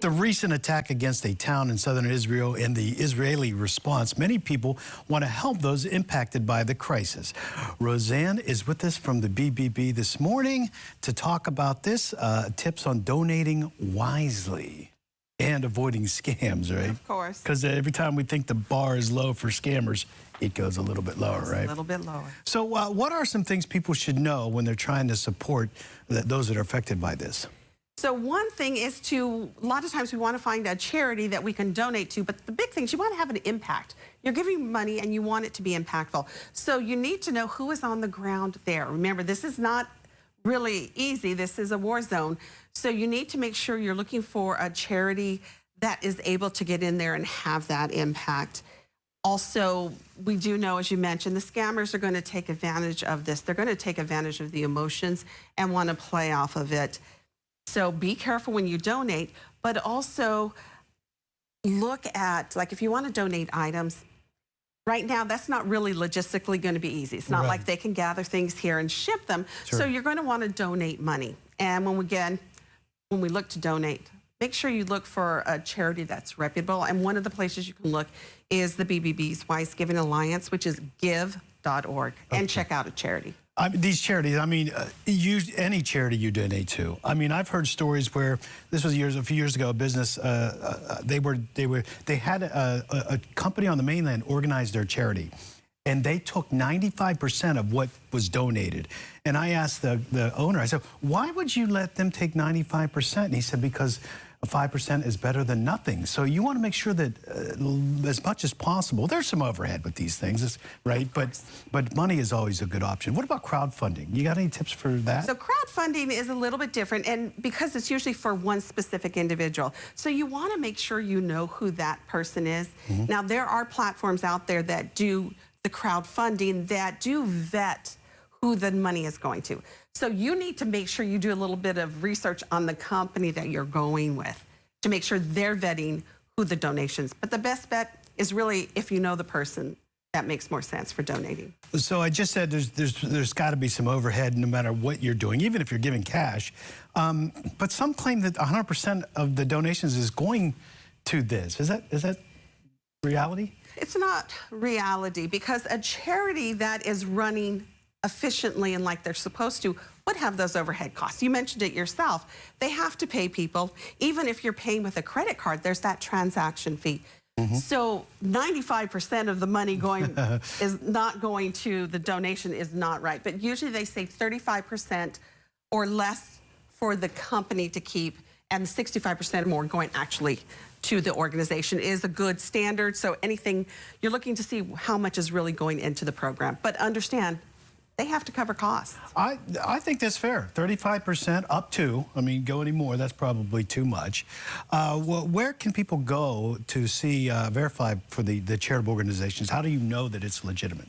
the recent attack against a town in southern Israel and the Israeli response, many people want to help those impacted by the crisis. Roseanne is with us from the BBB this morning to talk about this, tips on donating wisely and avoiding scams, right? Of course. Because every time we think the bar is low for scammers, it goes a little bit lower, right? A little bit lower. So what are some things people should know when they're trying to support those that are affected by this? So one thing is a lot of times we want to find a charity that we can donate to, but the big thing is you want to have an impact. You're giving money and you want it to be impactful. So you need to know who is on the ground there. Remember, this is not really easy. This is a war zone. So you need to make sure you're looking for a charity that is able to get in there and have that impact. Also, we do know, as you mentioned, the scammers are going to take advantage of this. They're going to take advantage of the emotions and want to play off of it. So be careful when you donate, but also look at, like, if you want to donate items, right now that's not really logistically going to be easy. It's not like they can gather things here and ship them. Sure. So you're going to want to donate money. And when we look to donate, make sure you look for a charity that's reputable. And one of the places you can look is the BBB's Wise Giving Alliance, which is give.org, and check out a charity. These charities, any charity you donate to. I've heard stories where this was a few years ago, a business, they had a company on the mainland organized their charity, and they took 95% of what was donated. And I asked the owner, I said, why would you let them take 95%? And he said, because 5% is better than nothing. So you want to make sure that as much as possible, there's some overhead with these things, right? But money is always a good option. What about crowdfunding? You got any tips for that? So crowdfunding is a little bit different, and because it's usually for one specific individual. So you want to make sure you know who that person is. Now, there are platforms out there that do the crowdfunding that do vet who the money is going to. So you need to make sure you do a little bit of research on the company that you're going with to make sure they're vetting who the donations. But the best bet is really if you know the person. That makes more sense for donating. So I just said there's got to be some overhead no matter what you're doing, even if you're giving cash. But some claim that 100% of the donations is going to this. Is that reality? It's not reality, because a charity that is running efficiently and like they're supposed to would have those overhead costs. You mentioned it yourself. They have to pay people. Even if you're paying with a credit card, there's that transaction fee. So 95% of the money going is not going to the donation is not right. But usually they say 35% or less for the company to keep, and 65% more going actually to the organization is a good standard. So anything, you're looking to see how much is really going into the program. But understand, they have to cover costs. I think that's fair. 35% up to, go any more, that's probably too much. Well, where can people go to see, verify for the charitable organizations? How do you know that it's legitimate?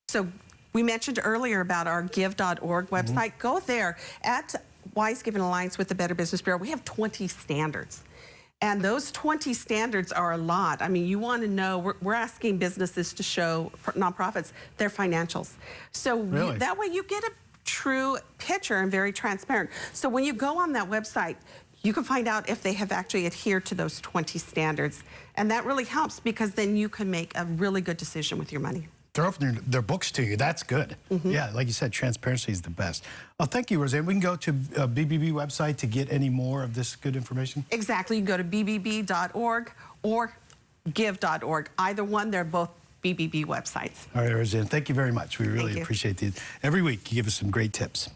So we mentioned earlier about our give.org website. Go there. At Wise Giving Alliance with the Better Business Bureau, we have 20 standards. And those 20 standards are a lot. You want to know, we're asking businesses to show, nonprofits, their financials. So really? That way you get a true picture and very transparent. So when you go on that website, you can find out if they have actually adhered to those 20 standards. And that really helps, because then you can make a really good decision with your money. They're opening their books to you. That's good. Yeah, like you said, transparency is the best. Oh, thank you, Roseanne. We can go to BBB website to get any more of this good information? Exactly. You can go to bbb.org or give.org. Either one, they're both BBB websites. All right, Roseanne, thank you very much. We really appreciate it. Every week, you give us some great tips.